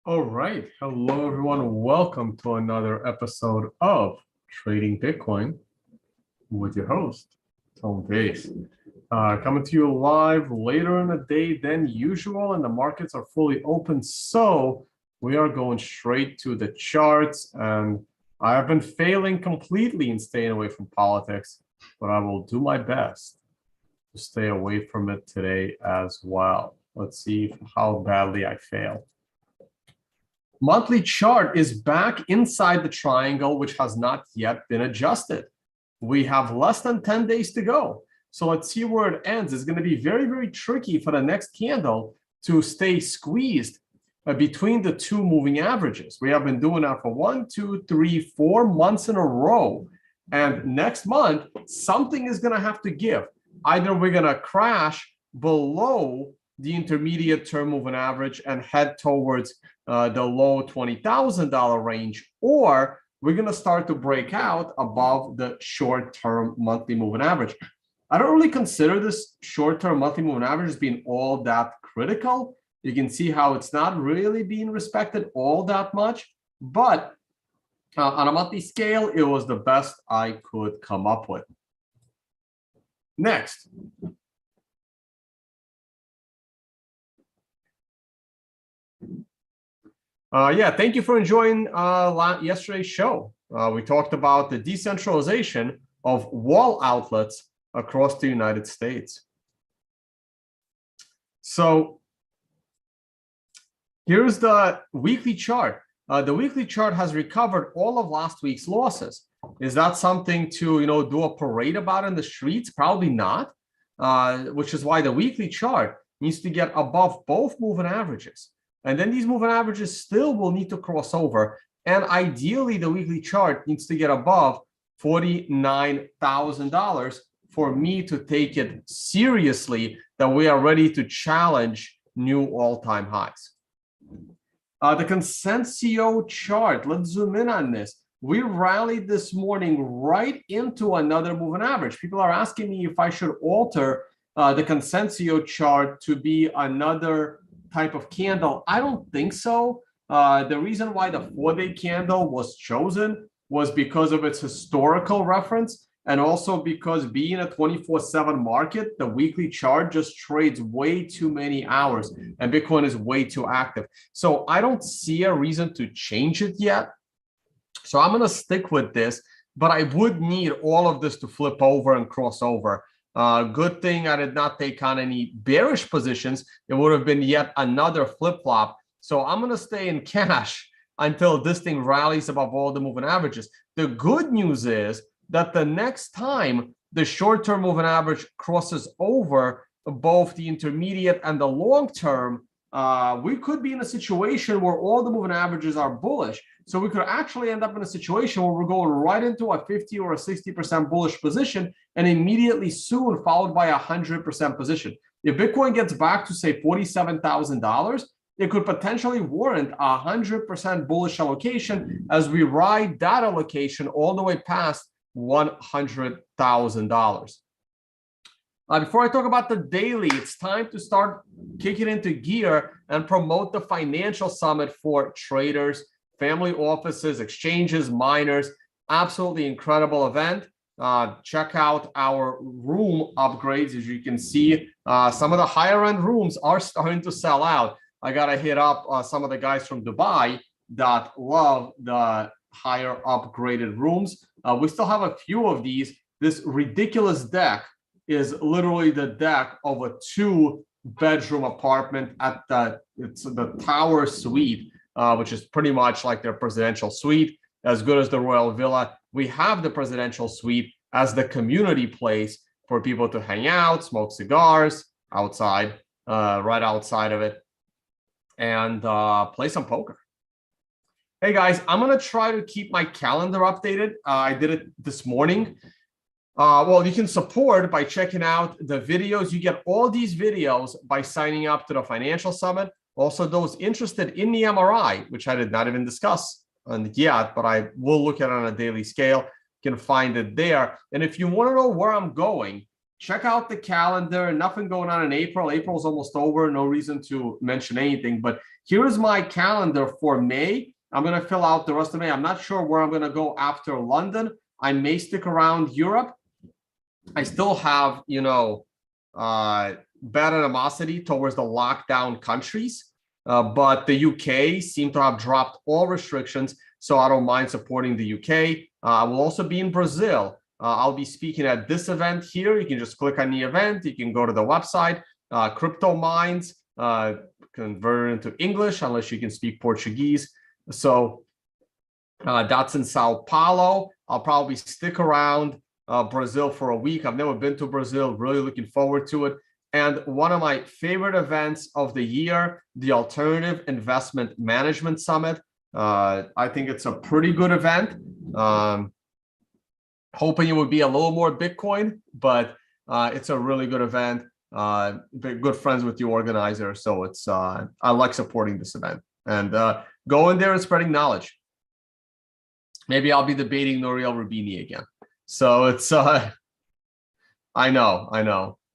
All right. Hello, everyone. Welcome to another episode of Trading Bitcoin with your host, Vays. Coming to you live later in the day than usual, and the markets are fully open. So we are going straight to the charts, and I have been failing completely in staying away from politics, but I will do my best to stay away from it today as well. Let's see how badly I fail. Monthly chart is back inside the triangle, which has not yet been adjusted. We have less than 10 days to go. So let's see where it ends. It's going to be very, very tricky for the next candle to stay squeezed between the two moving averages. We have been doing that for 1, 2, 3, 4 months in a row. And next month, something is going to have to give. Either we're going to crash below the intermediate term moving average and head towards the low $20,000 range, or we're going to start to break out above the short-term monthly moving average. I don't really consider this short-term monthly moving average as being all that critical. You can see how it's not really being respected all that much, but on a monthly scale, it was the best I could come up with. Next. Thank you for enjoying yesterday's show. We talked about the decentralization of wall outlets across the United States. So here's the weekly chart. The weekly chart has recovered all of last week's losses. Is that something to do a parade about in the streets? Probably not, which is why the weekly chart needs to get above both moving averages. And then these moving averages still will need to cross over. And ideally, the weekly chart needs to get above $49,000 for me to take it seriously that we are ready to challenge new all-time highs. The Consensio chart, let's zoom in on this. We rallied this morning right into another moving average. People are asking me if I should alter the Consensio chart to be another type of candle. I don't think so. The reason why the 4-day candle was chosen was because of its historical reference, and also because being a 24/7 market, the weekly chart just trades way too many hours and Bitcoin is way too active. So I don't see a reason to change it yet. So I'm going to stick with this, but I would need all of this to flip over and cross over. Good thing I did not take on any bearish positions. It would have been yet another flip-flop. So I'm going to stay in cash until this thing rallies above all the moving averages. The good news is that the next time the short-term moving average crosses over both the intermediate and the long-term, we could be in a situation where all the moving averages are bullish. So we could actually end up in a situation where we're going right into a 50 or a 60% bullish position and immediately soon followed by a 100% position. If Bitcoin gets back to say $47,000, it could potentially warrant a 100% bullish allocation as we ride that allocation all the way past $100,000. Before I talk about the daily, it's time to start kicking into gear and promote the financial summit for traders, family offices, exchanges, miners. Absolutely incredible event. Check out our room upgrades. As you can see, some of the higher end rooms are starting to sell out. I got to hit up some of the guys from Dubai that love the higher upgraded rooms. We still have a few of these. This ridiculous deck is literally the deck of a 2-bedroom apartment at the Tower Suite, which is pretty much like their presidential suite, as good as the Royal Villa. We have the presidential suite as the community place for people to hang out, smoke cigars outside, right outside of it, and play some poker. Hey guys, I'm going to try to keep my calendar updated. I did it this morning. Well, you can support by checking out the videos. You get all these videos by signing up to the Financial Summit. Also, those interested in the MRI, which I did not even discuss yet, but I will look at it on a daily scale, you can find it there. And if you want to know where I'm going, check out the calendar. Nothing going on in April. April's almost over. No reason to mention anything. But here's my calendar for May. I'm going to fill out the rest of May. I'm not sure where I'm going to go after London. I may stick around Europe. I still have, bad animosity towards the lockdown countries. But the UK seem to have dropped all restrictions. So I don't mind supporting the UK. I will also be in Brazil. I'll be speaking at this event here. You can just click on the event. You can go to the website, Crypto Minds, convert it into English, unless you can speak Portuguese. So that's in Sao Paulo. I'll probably stick around Brazil for a week. I've never been to Brazil, really looking forward to it. And one of my favorite events of the year, the Alternative Investment Management Summit. I think it's a pretty good event. Hoping it would be a little more Bitcoin, but it's a really good event. Good friends with the organizer, so it's I like supporting this event and going there and spreading knowledge. Maybe I'll be debating Nouriel Roubini again. So it's I know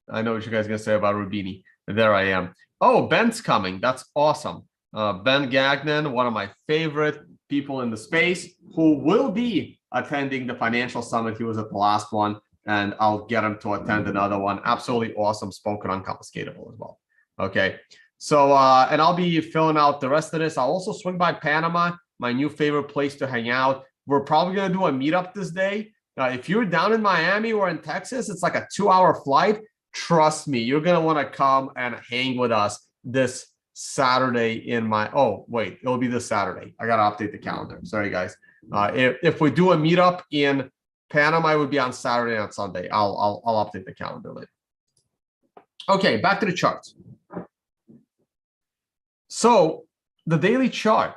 what you guys are gonna say about Roubini. There I am. Oh, Ben's coming. That's awesome. Ben Gagnon, one of my favorite people in the space, who will be attending the financial summit. He was at the last one, and I'll get him to attend another one. Absolutely awesome, spoken unconfiscatable as well. Okay, so and I'll be filling out the rest of this. I'll also swing by Panama, my new favorite place to hang out. We're probably gonna do a meetup this day. If you're down in Miami or in Texas, it's like a 2-hour flight. Trust me, you're gonna want to come and hang with us this Saturday in my, oh wait, it'll be this Saturday. I gotta update the calendar. Sorry guys. If we do a meetup in Panama, it would be on Saturday and on Sunday. I'll update the calendar later. Okay, back to the charts. So the daily chart,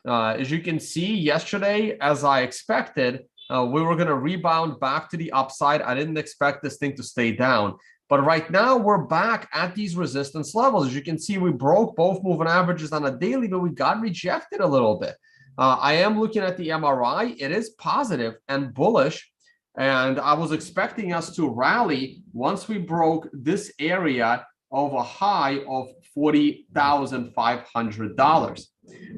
as you can see, yesterday, as I expected, we were going to rebound back to the upside. I didn't expect this thing to stay down. But right now, we're back at these resistance levels. As you can see, we broke both moving averages on a daily, but we got rejected a little bit. I am looking at the MRI. It is positive and bullish. And I was expecting us to rally once we broke this area of a high of $40,500.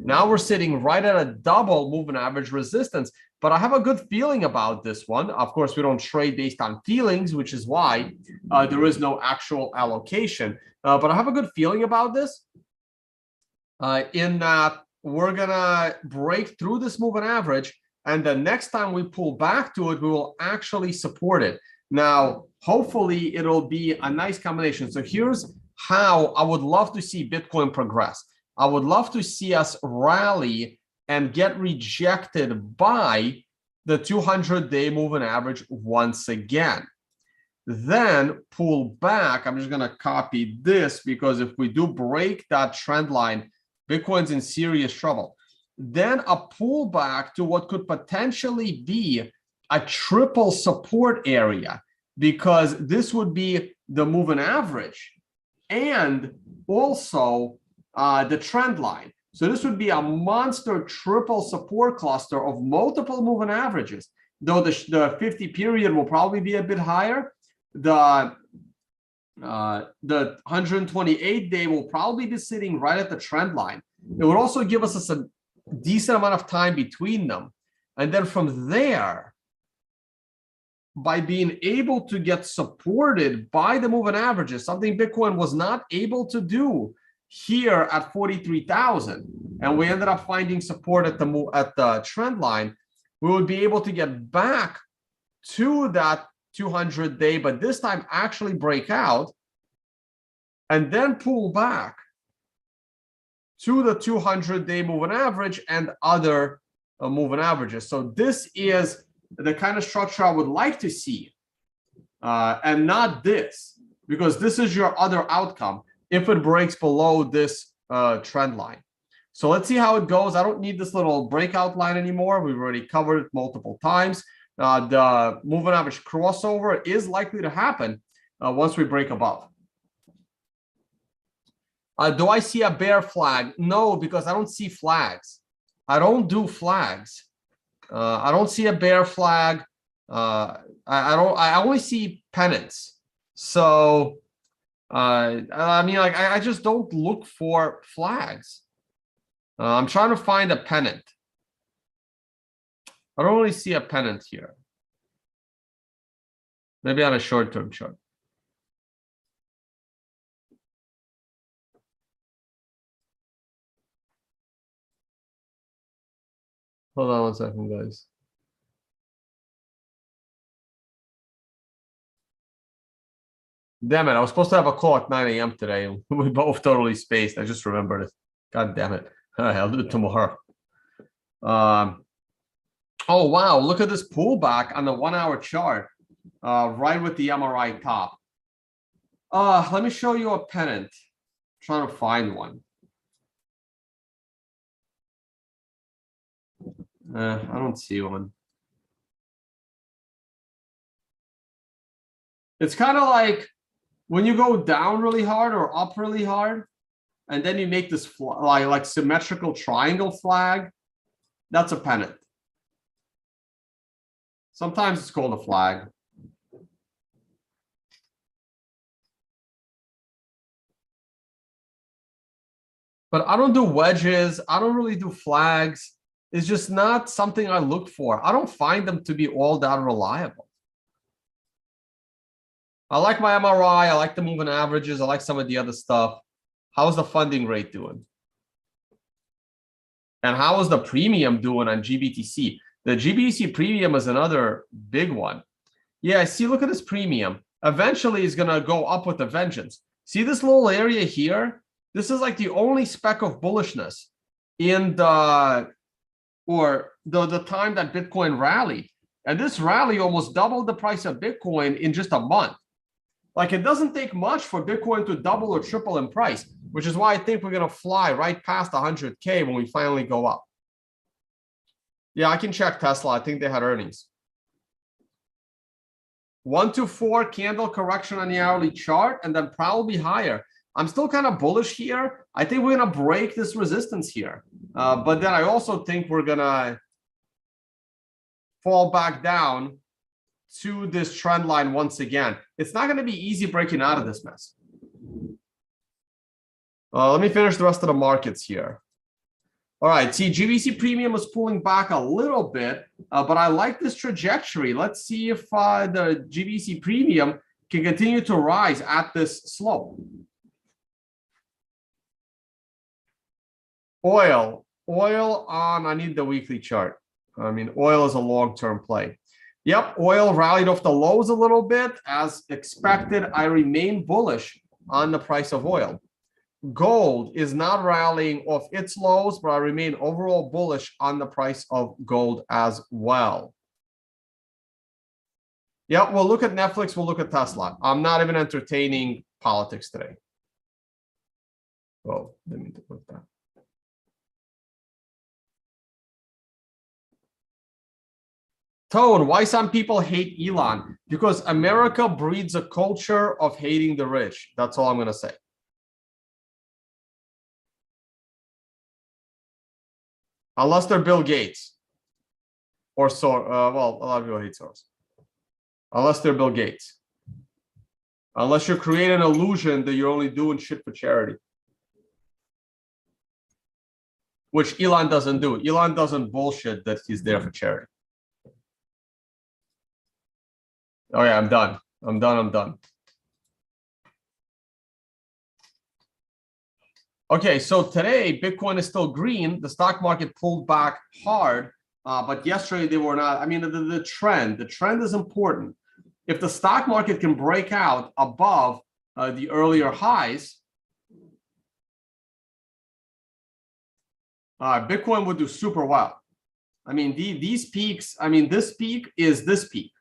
Now we're sitting right at a double moving average resistance. But I have a good feeling about this one. Of course, we don't trade based on feelings, which is why there is no actual allocation. But I have a good feeling about this in that we're going to break through this moving average. And the next time we pull back to it, we will actually support it. Now, hopefully, it'll be a nice combination. So here's how I would love to see Bitcoin progress. I would love to see us rally and get rejected by the 200-day moving average once again. Then pull back. I'm just going to copy this because if we do break that trend line, Bitcoin's in serious trouble. Then a pullback to what could potentially be a triple support area, because this would be the moving average and also the trend line. So this would be a monster triple support cluster of multiple moving averages, though the 50 period will probably be a bit higher. The 128 day will probably be sitting right at the trend line. It would also give us a decent amount of time between them. And then from there, by being able to get supported by the moving averages, something Bitcoin was not able to do here at 43,000, and we ended up finding support at the trend line, we would be able to get back to that 200-day, but this time actually break out and then pull back to the 200-day moving average and other moving averages. So this is the kind of structure I would like to see, and not this, because this is your other outcome if it breaks below this trend line. So let's see how it goes. I don't need this little breakout line anymore. We've already covered it multiple times. The moving average crossover is likely to happen once we break above. Do I see a bear flag? No, because I don't see flags. I don't do flags. I don't see a bear flag. I only see pennants. So, I mean, like, I just don't look for flags. I'm trying to find a pennant. I don't really see a pennant here. Maybe on a short-term chart. Hold on 1 second, guys. Damn it, I was supposed to have a call at 9 a.m. today. We both totally spaced. I just remembered it. God damn it. All right, I'll do it tomorrow. Oh, wow. Look at this pullback on the 1 hour chart, right with the MRI top. Let me show you a pennant. I'm trying to find one. I don't see one. It's kind of like when you go down really hard or up really hard, and then you make this like symmetrical triangle flag. That's a pennant. Sometimes it's called a flag. But I don't do wedges. I don't really do flags. It's just not something I look for. I don't find them to be all that reliable. I like my MRI. I like the moving averages. I like some of the other stuff. How's the funding rate doing? And how is the premium doing on GBTC? The GBTC premium is another big one. Yeah, see, look at this premium. Eventually, it's going to go up with a vengeance. See this little area here? This is like the only speck of bullishness in the time that Bitcoin rallied. And this rally almost doubled the price of Bitcoin in just a month. Like, it doesn't take much for Bitcoin to double or triple in price, which is why I think we're going to fly right past 100K when we finally go up. Yeah, I can check Tesla. I think they had earnings. 1 to 4 candle correction on the hourly chart, and then probably higher. I'm still kind of bullish here. I think we're going to break this resistance here. But then I also think we're going to fall back down to this trend line once again. It's not going to be easy breaking out of this mess. Let me finish the rest of the markets here. All right, see, GBC premium is pulling back a little bit, but I like this trajectory. Let's see if the GBC premium can continue to rise at this slope. Oil on, I need the weekly chart. I mean, oil is a long-term play. Yep, oil rallied off the lows a little bit. As expected, I remain bullish on the price of oil. Gold is not rallying off its lows, but I remain overall bullish on the price of gold as well. Yeah, we'll look at Netflix, we'll look at Tesla. I'm not even entertaining politics today. Oh, let me put that. Tone, why some people hate Elon? Because America breeds a culture of hating the rich. That's all I'm going to say. Unless they're Bill Gates or well, a lot of people hate Soros. Unless they're Bill Gates. Unless you're creating an illusion that you're only doing shit for charity. Which Elon doesn't do. Elon doesn't bullshit that he's there for charity. Oh yeah, I'm done. I'm done. Okay, so today Bitcoin is still green. The stock market pulled back hard, but yesterday they were not. I mean, the trend is important. If the stock market can break out above the earlier highs, Bitcoin would do super well. I mean, these peaks. I mean, this peak is this peak,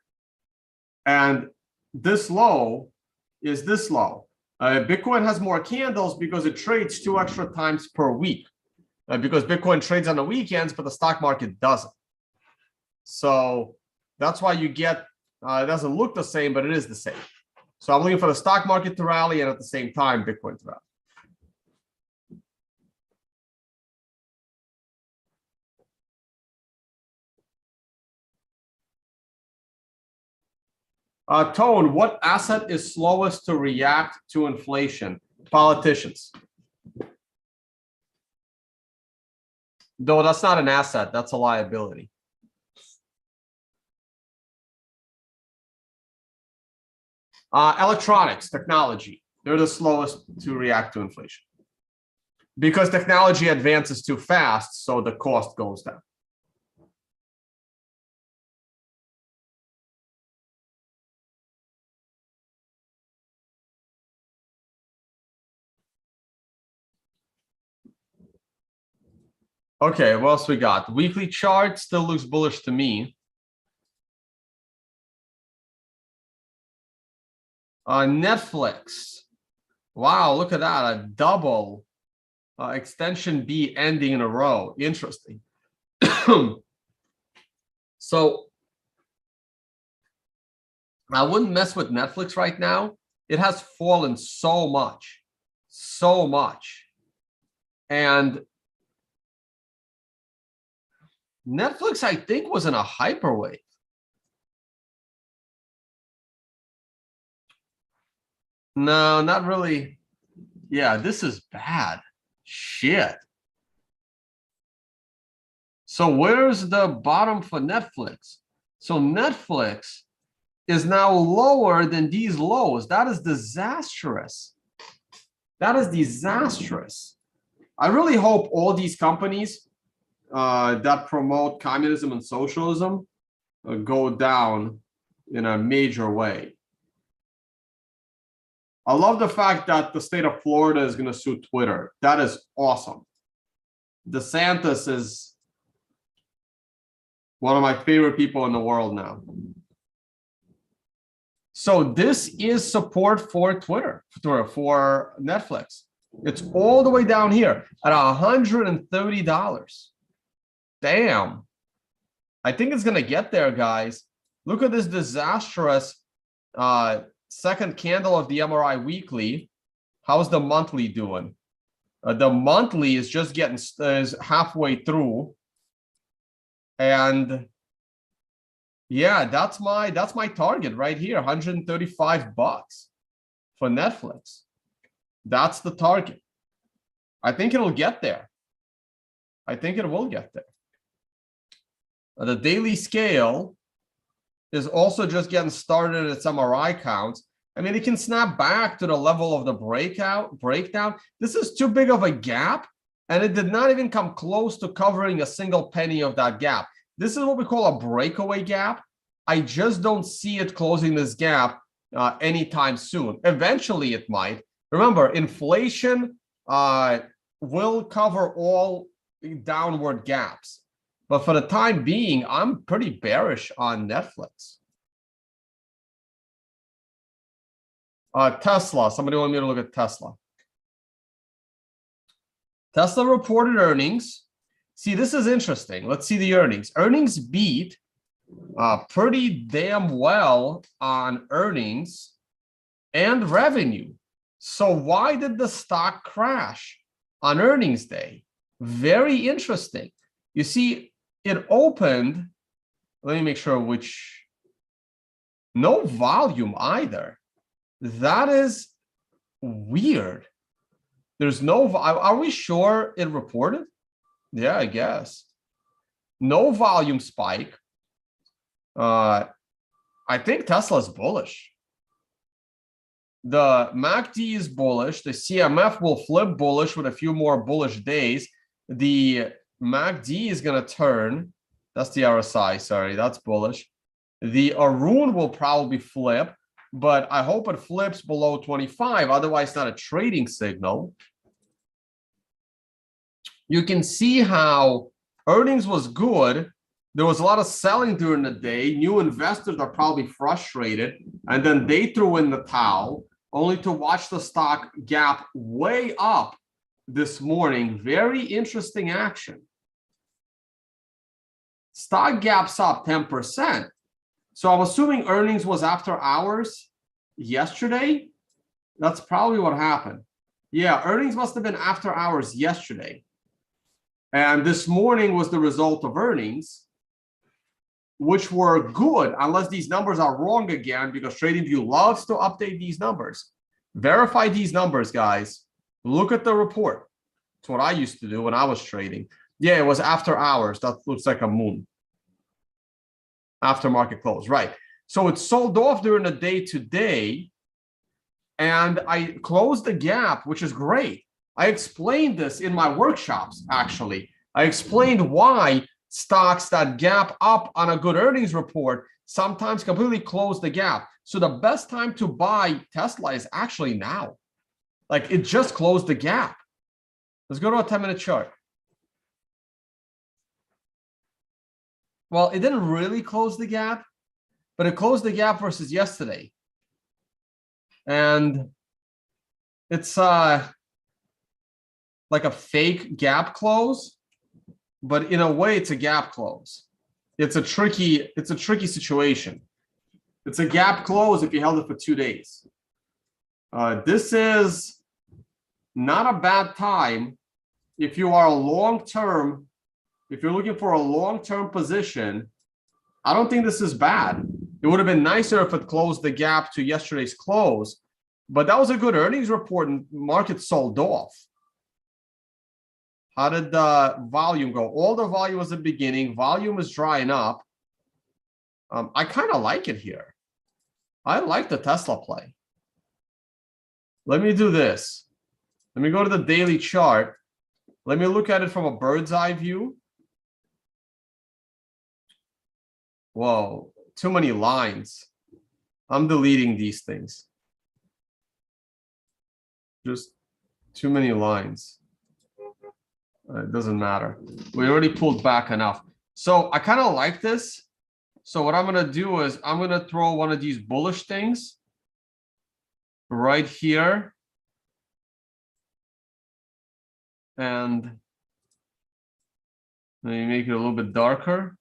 and this low is this low. Bitcoin has more candles because it trades 2 extra times per week. Because Bitcoin trades on the weekends, but the stock market doesn't. So that's why you get, it doesn't look the same, but it is the same. So I'm looking for the stock market to rally and at the same time, Bitcoin to rally. Tone, what asset is slowest to react to inflation? Politicians. Though that's not an asset, that's a liability. Electronics, technology, they're the slowest to react to inflation. Because technology advances too fast, so the cost goes down. Okay, what else we got? Weekly chart still looks bullish to me. Netflix. Wow, look at that, a double extension B ending in a row. Interesting. So I wouldn't mess with Netflix right now. It has fallen so much. And Netflix, I think, was in a hyperwave. No, not really. Yeah, this is bad. Shit. So where's the bottom for Netflix? So Netflix is now lower than these lows. That is disastrous. That is disastrous. I really hope all these companies that promote communism and socialism go down in a major way. I love the fact that the state of Florida is going to sue Twitter. That is awesome. DeSantis is one of my favorite people in the world now. So this is support for Twitter, for Netflix. It's all the way down here at $130. Damn. I think it's going to get there, guys. Look at this disastrous second candle of the MRI weekly. How's the monthly doing? The monthly is just getting is halfway through. And yeah, that's my target right here, $135 for Netflix. That's the target. I think it'll get there. I think it will get there. The daily scale is also just getting started at its MRI counts. I mean, it can snap back to the level of the breakdown. This is too big of a gap, and it did not even come close to covering a single penny of that gap. This is what we call a breakaway gap. I just don't see it closing this gap anytime soon. Eventually, it might. Remember, inflation will cover all downward gaps. But for the time being, I'm pretty bearish on Netflix. Tesla. Somebody want me to look at Tesla. Tesla reported earnings. See, this is interesting. Let's see the earnings. Earnings beat pretty damn well on earnings and revenue. So why did the stock crash on earnings day? Very interesting. You see, it opened, let me make sure which, no volume either. That is weird. There's no, are we sure it reported? Yeah, I guess. No volume spike. I think Tesla's bullish. The MACD is bullish. The CMF will flip bullish with a few more bullish days. The MACD is going to turn. That's the RSI. Sorry, that's bullish. The Arun will probably flip, but I hope it flips below 25. Otherwise, not a trading signal. You can see how earnings was good. There was a lot of selling during the day. New investors are probably frustrated, and then they threw in the towel, only to watch the stock gap way up this morning. Very interesting action. Stock gaps up 10%. So I'm assuming earnings was after hours yesterday. That's probably what happened. Yeah, earnings must have been after hours yesterday. And this morning was the result of earnings. which were good, unless these numbers are wrong again, because TradingView loves to update these numbers. Verify these numbers, guys. Look at the report. It's what I used to do when I was trading. Yeah, it was after hours. That looks like a moon. After market close, right. So it sold off during the day today, and I closed the gap, which is great. I explained this in my workshops, actually. I explained why stocks that gap up on a good earnings report sometimes completely close the gap. So the best time to buy Tesla is actually now. Like, it just closed the gap. Let's go to a 10-minute chart. Well, it didn't really close the gap, but it closed the gap versus yesterday. And it's like a fake gap close, but in a way it's a gap close. It's a tricky situation. It's a gap close if you held it for 2 days. This is not a bad time if you are a long-term. If you're looking for a long-term position, I don't think this is bad. It would have been nicer if it closed the gap to yesterday's close, but that was a good earnings report and market sold off. How did the volume go? All the volume was the beginning. Volume is drying up. I kind of like it here. I like the Tesla play. Let me do this. Let me go to the daily chart. Let me look at it from a bird's eye view. Whoa, too many lines. I'm deleting these things. Just too many lines. It doesn't matter. We already pulled back enough. So I kind of like this. So what I'm going to do is I'm going to throw one of these bullish things right here. And maybe make it a little bit darker.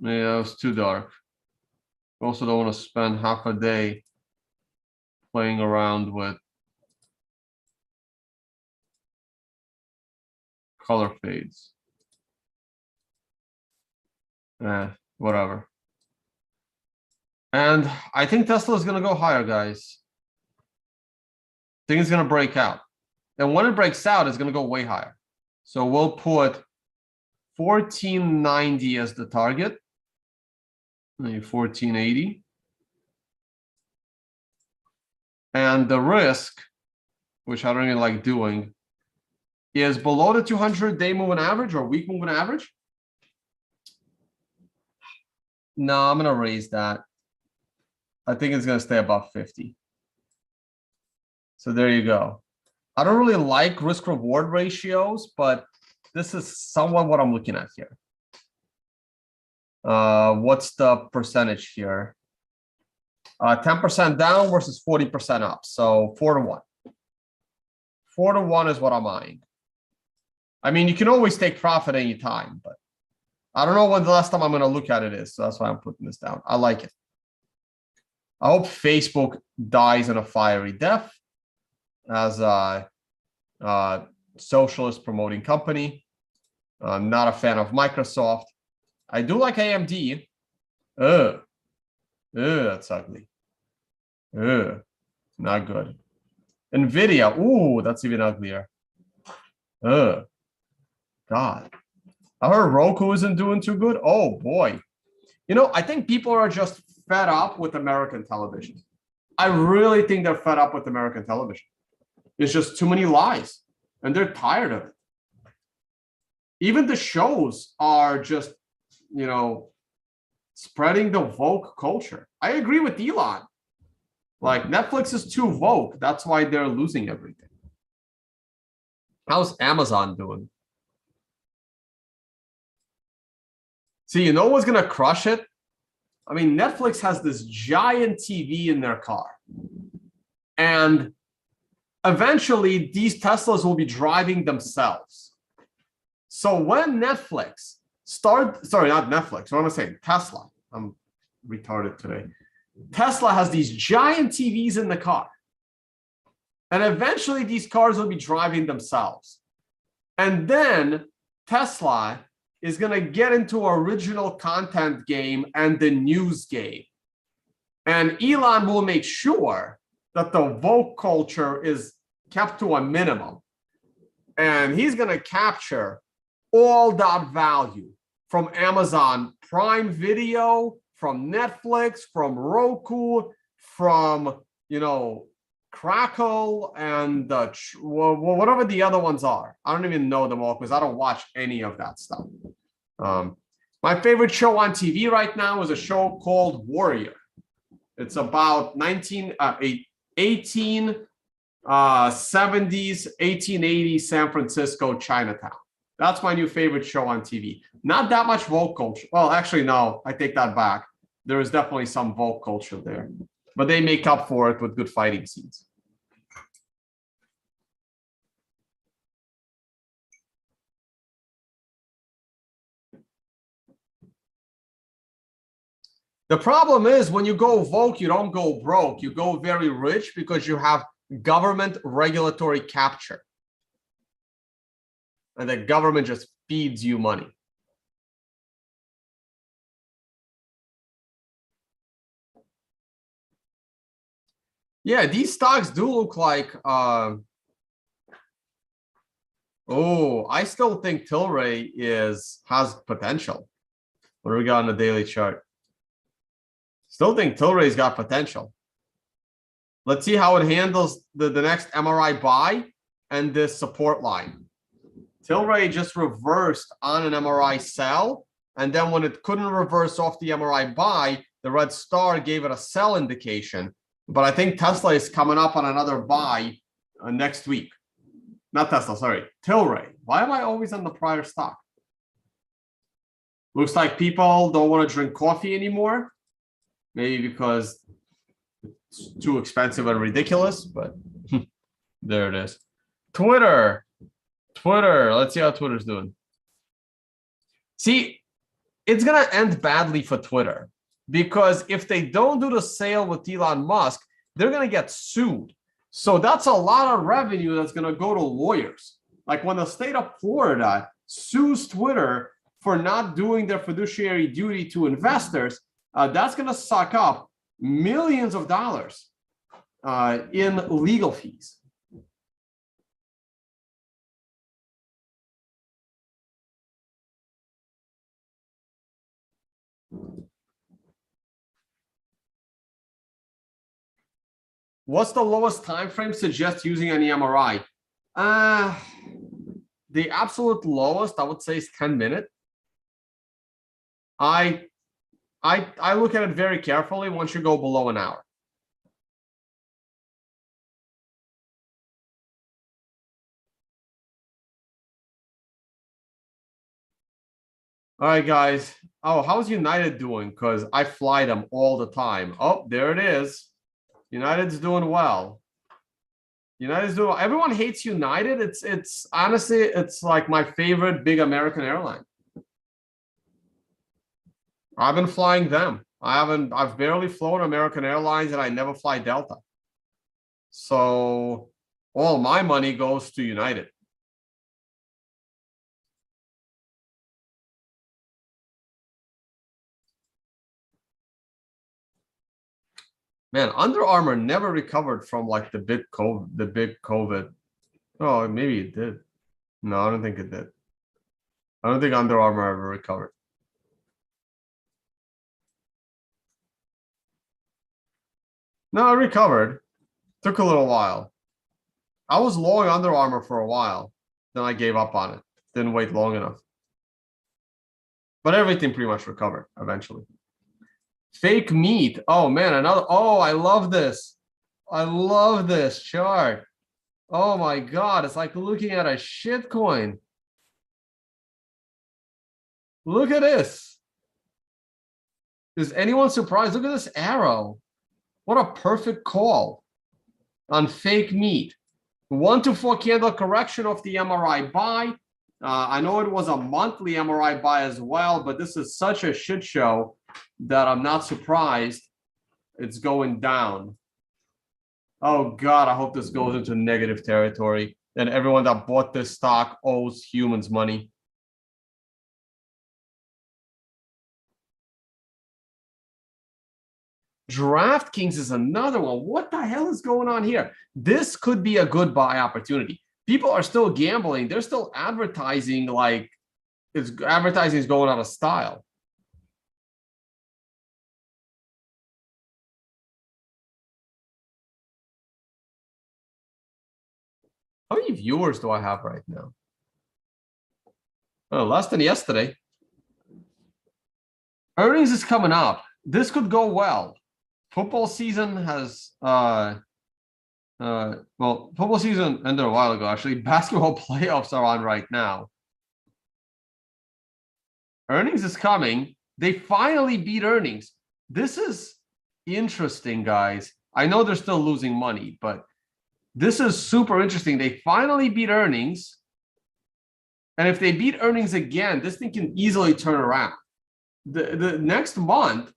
Maybe that was too dark. Also don't want to spend half a day playing around with color fades. Whatever. And I think Tesla is going to go higher, guys. I think it's going to break out. And when it breaks out, it's going to go way higher. So we'll put 1490 as the target. Maybe 1480. And the risk, which I don't really like doing, is below the 200-day moving average or week moving average. No, I'm going to raise that. I think it's going to stay above 50. So there you go. I don't really like risk-reward ratios, but this is somewhat what I'm looking at here. What's the percentage here? 10% down versus 40% up. So 4-to-1. 4-to-1 is what I'm eyeing. I mean, you can always take profit anytime, but I don't know when the last time I'm going to look at it is. So that's why I'm putting this down. I like it. I hope Facebook dies in a fiery death as a socialist promoting company. I'm not a fan of Microsoft. I do like AMD. That's ugly. Not good. NVIDIA. Ooh, that's even uglier. God. I heard Roku isn't doing too good. Oh, boy. You know, I think people are just fed up with American television. I really think they're fed up with American television. It's just too many lies, and they're tired of it. Even the shows are just, you know, spreading the woke culture. I agree with Elon. Like, Netflix is too woke. That's why they're losing everything. How's Amazon doing? See, you know what's going to crush it? I mean, Netflix has this giant TV in their car. And eventually, these Teslas will be driving themselves. So when Netflix sorry, not Netflix, what am I saying? Tesla. I'm retarded today. Tesla has these giant TVs in the car. And eventually these cars will be driving themselves. And then Tesla is going to get into original content game and the news game. And Elon will make sure that the woke culture is kept to a minimum. And he's going to capture all that value from Amazon Prime Video, from Netflix, from Roku, from, Crackle, and whatever the other ones are. I don't even know them all because I don't watch any of that stuff. My favorite show on TV right now is a show called Warrior. It's about 1870s, 1880s San Francisco, Chinatown. That's my new favorite show on TV. Not that much woke culture. Well, actually, no, I take that back. There is definitely some woke culture there, but they make up for it with good fighting scenes. The problem is when you go woke, you don't go broke. You go very rich because you have government regulatory capture. And the government just feeds you money. Yeah, these stocks do look like, I still think Tilray has potential. What do we got on the daily chart? Still think Tilray's got potential. Let's see how it handles the next MRI buy and this support line. Tilray just reversed on an MRI sell, and then when it couldn't reverse off the MRI buy, the red star gave it a sell indication. But I think Tesla is coming up on another buy next week. Not Tesla, sorry, Tilray. Why am I always on the prior stock? Looks like people don't want to drink coffee anymore. Maybe because it's too expensive and ridiculous, but there it is. Twitter. Let's see how Twitter's doing. See, it's going to end badly for Twitter because if they don't do the sale with Elon Musk, they're going to get sued. So that's a lot of revenue that's going to go to lawyers. Like when the state of Florida sues Twitter for not doing their fiduciary duty to investors, that's going to suck up millions of dollars in legal fees. What's the lowest time frame suggest using any MRI? The absolute lowest, I would say, is 10 minutes. I look at it very carefully once you go below an hour. All right, guys. Oh, how's United doing? Because I fly them all the time. Oh, there it is. United's doing well. United's doing well. Everyone hates United. It's honestly, it's like my favorite big American airline. I've been flying them. I've barely flown American Airlines and I never fly Delta. So all my money goes to United. Man, Under Armour never recovered from like the big COVID. Oh, maybe it did. No, I don't think it did. I don't think Under Armour ever recovered. No, it recovered. Took a little while. I was long Under Armour for a while. Then I gave up on it. Didn't wait long enough. But everything pretty much recovered eventually. Fake meat. Oh, man. Another. Oh, I love this. I love this chart. Oh, my God. It's like looking at a shit coin. Look at this. Is anyone surprised? Look at this arrow. What a perfect call on fake meat. 1 to 4 candle correction of the MRI buy. I know it was a monthly MRI buy as well, but this is such a shit show that I'm not surprised it's going down. Oh God, I hope this goes into negative territory. And everyone that bought this stock owes humans money. DraftKings is another one. What the hell is going on here? This could be a good buy opportunity. People are still gambling. They're still advertising like advertising is going out of style. How many viewers do I have right now? Oh, less than yesterday. Earnings is coming up. This could go well. Football season has well, football season ended a while ago. Actually, basketball playoffs are on right now. Earnings is coming. They finally beat earnings. This is interesting, guys. I know they're still losing money, but this is super interesting. They finally beat earnings. And if they beat earnings again, this thing can easily turn around. The next month,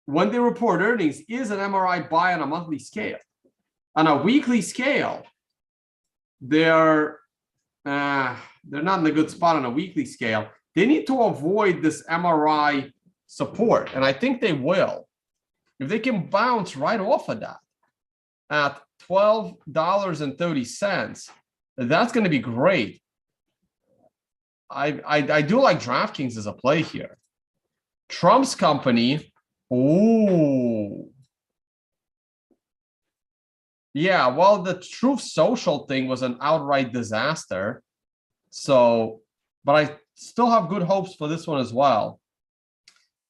when they report earnings, is an MRI buy on a monthly scale. On a weekly scale, they're not in a good spot on a weekly scale. They need to avoid this MRI support, and I think they will. If they can bounce right off of that at $12.30, that's going to be great. I do like DraftKings as a play here. Trump's company. Ooh. Yeah, well, the Truth Social thing was an outright disaster. So, but I still have good hopes for this one as well.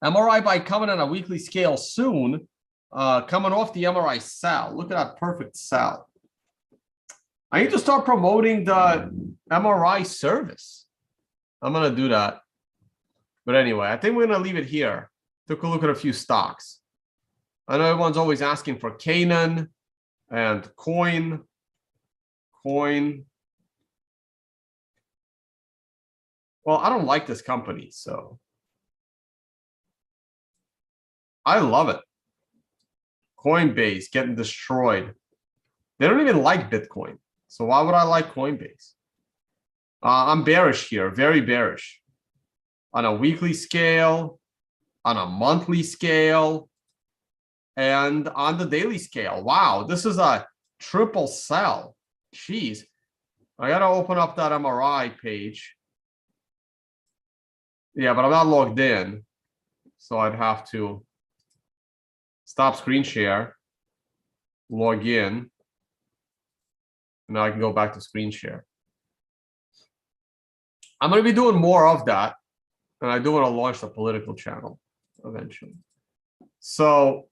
MRI by coming on a weekly scale soon, coming off the MRI sell. Look at that perfect sell. I need to start promoting the MRI service. I'm going to do that. But anyway, I think we're going to leave it here. Took a look at a few stocks. I know everyone's always asking for Canaan and Coin. Well, I don't like this company, so I love it. Coinbase getting destroyed. They don't even like Bitcoin. So why would I like Coinbase? I'm bearish here, very bearish. On a weekly scale, on a monthly scale, and on the daily scale. Wow, this is a triple sell. Jeez. I got to open up that MRI page. Yeah, but I'm not logged in. So I'd have to stop screen share, log in. And now I can go back to screen share. I'm going to be doing more of that. And I do want to launch the political channel eventually. So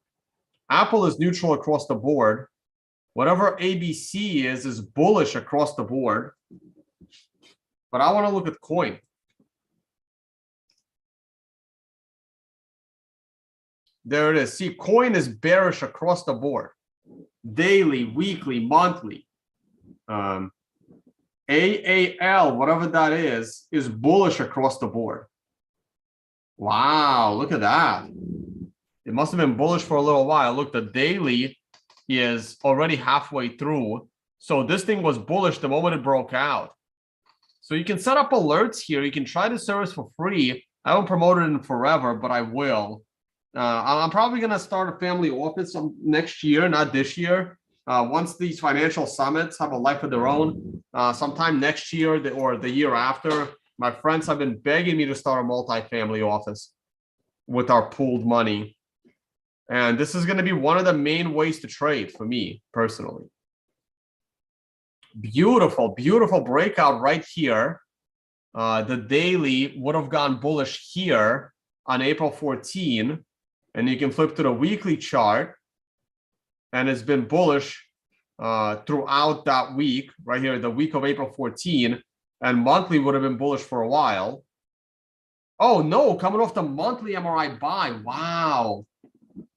Apple is neutral across the board. Whatever ABC is bullish across the board. But I want to look at Coin. There it is. See, Coin is bearish across the board. Daily, weekly, monthly. AAL, whatever that is bullish across the board. Wow, look at that. It must have been bullish for a little while. Look, the daily is already halfway through. So this thing was bullish the moment it broke out. So you can set up alerts here. You can try the service for free. I haven't promoted it in forever, but I will. I'm probably going to start a family office next year, not this year. Once these financial summits have a life of their own, sometime next year or the year after, my friends have been begging me to start a multifamily office with our pooled money. And this is going to be one of the main ways to trade for me personally. Beautiful, beautiful breakout right here. The daily would have gone bullish here on April 14. And you can flip to the weekly chart. And it's been bullish throughout that week, right here, the week of April 14. And monthly would have been bullish for a while. Oh, no, coming off the monthly MRI buy. Wow.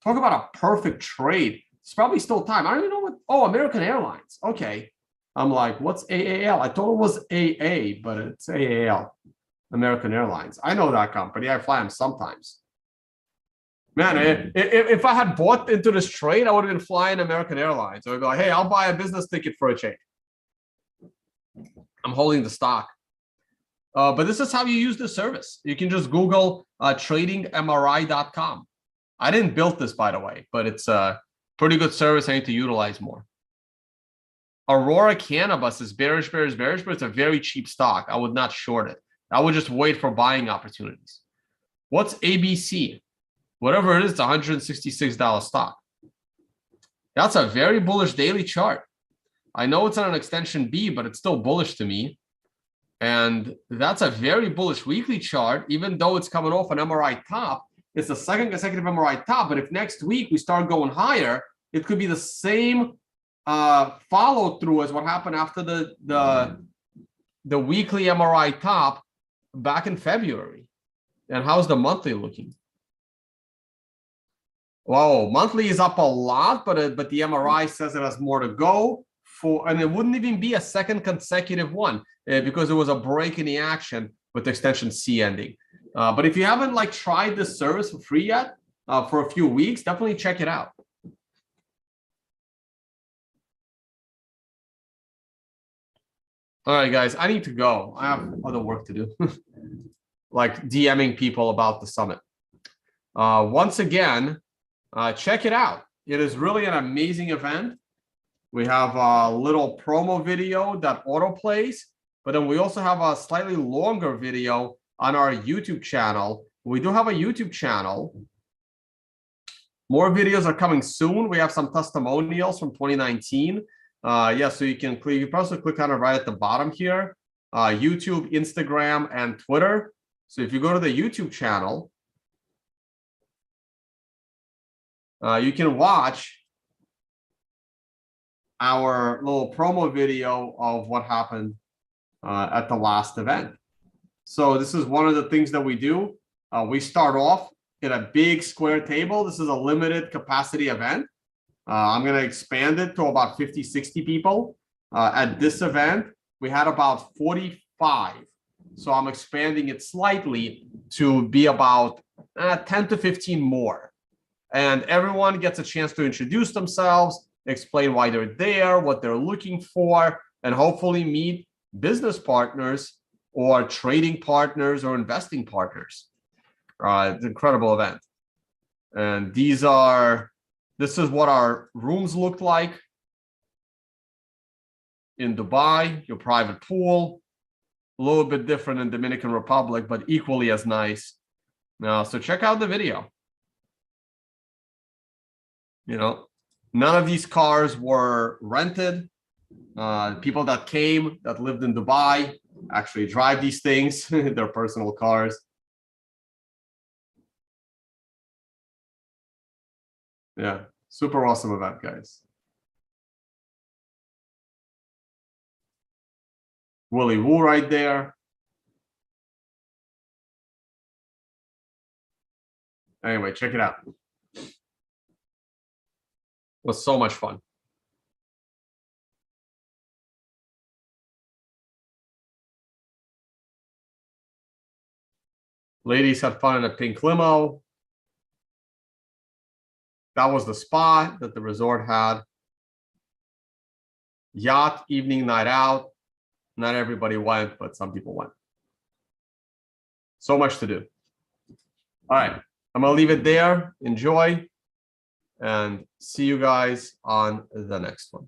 Talk about a perfect trade. It's probably still time. I don't even know what. Oh, American Airlines. Okay. I'm like, what's AAL? I thought it was AA, but it's AAL, American Airlines. I know that company. I fly them sometimes. Man, if I had bought into this trade, I would have been flying American Airlines. I would be like, hey, I'll buy a business ticket for a change. I'm holding the stock. But this is how you use this service. You can just Google tradingmri.com. I didn't build this, by the way, but it's a pretty good service I need to utilize more. Aurora Cannabis is bearish, but it's a very cheap stock. I would not short it. I would just wait for buying opportunities. What's ABC? Whatever it is, it's a $166 stock. That's a very bullish daily chart. I know it's on an extension B, but it's still bullish to me. And that's a very bullish weekly chart, even though it's coming off an MRI top. It's the second consecutive MRI top. But if next week we start going higher, it could be the same follow through as what happened after the weekly MRI top back in February. And how's the monthly looking? Whoa, monthly is up a lot, but the MRI says it has more to go for, and it wouldn't even be a second consecutive one because it was a break in the action with extension C ending. But if you haven't tried this service for free yet for a few weeks, definitely check it out. All right, guys, I need to go. I have other work to do, like DMing people about the summit. Once again, check it out. It is really an amazing event. We have a little promo video that autoplays, but then we also have a slightly longer video on our YouTube channel. We do have a YouTube channel. More videos are coming soon. We have some testimonials from 2019. Yeah, so you can also click on it right at the bottom here. YouTube, Instagram, and Twitter. So if you go to the YouTube channel, you can watch our little promo video of what happened at the last event. So this is one of the things that we do. We start off in a big square table. This is a limited capacity event. I'm going to expand it to about 50, 60 people. At this event, we had about 45. So I'm expanding it slightly to be about 10 to 15 more. And everyone gets a chance to introduce themselves, explain why they're there, what they're looking for, and hopefully meet business partners or trading partners or investing partners. It's an incredible event. And this is what our rooms looked like in Dubai, your private pool. A little bit different in Dominican Republic, but equally as nice. So check out the video. None of these cars were rented. People that came, that lived in Dubai, actually drive these things, their personal cars. Yeah, super awesome event, guys. Willy Woo right there. Anyway, check it out. It was so much fun. Ladies had fun in a pink limo. That was the spot that the resort had. Yacht, evening night out. Not everybody went, but some people went. So much to do. All right, I'm going to leave it there. Enjoy, and see you guys on the next one.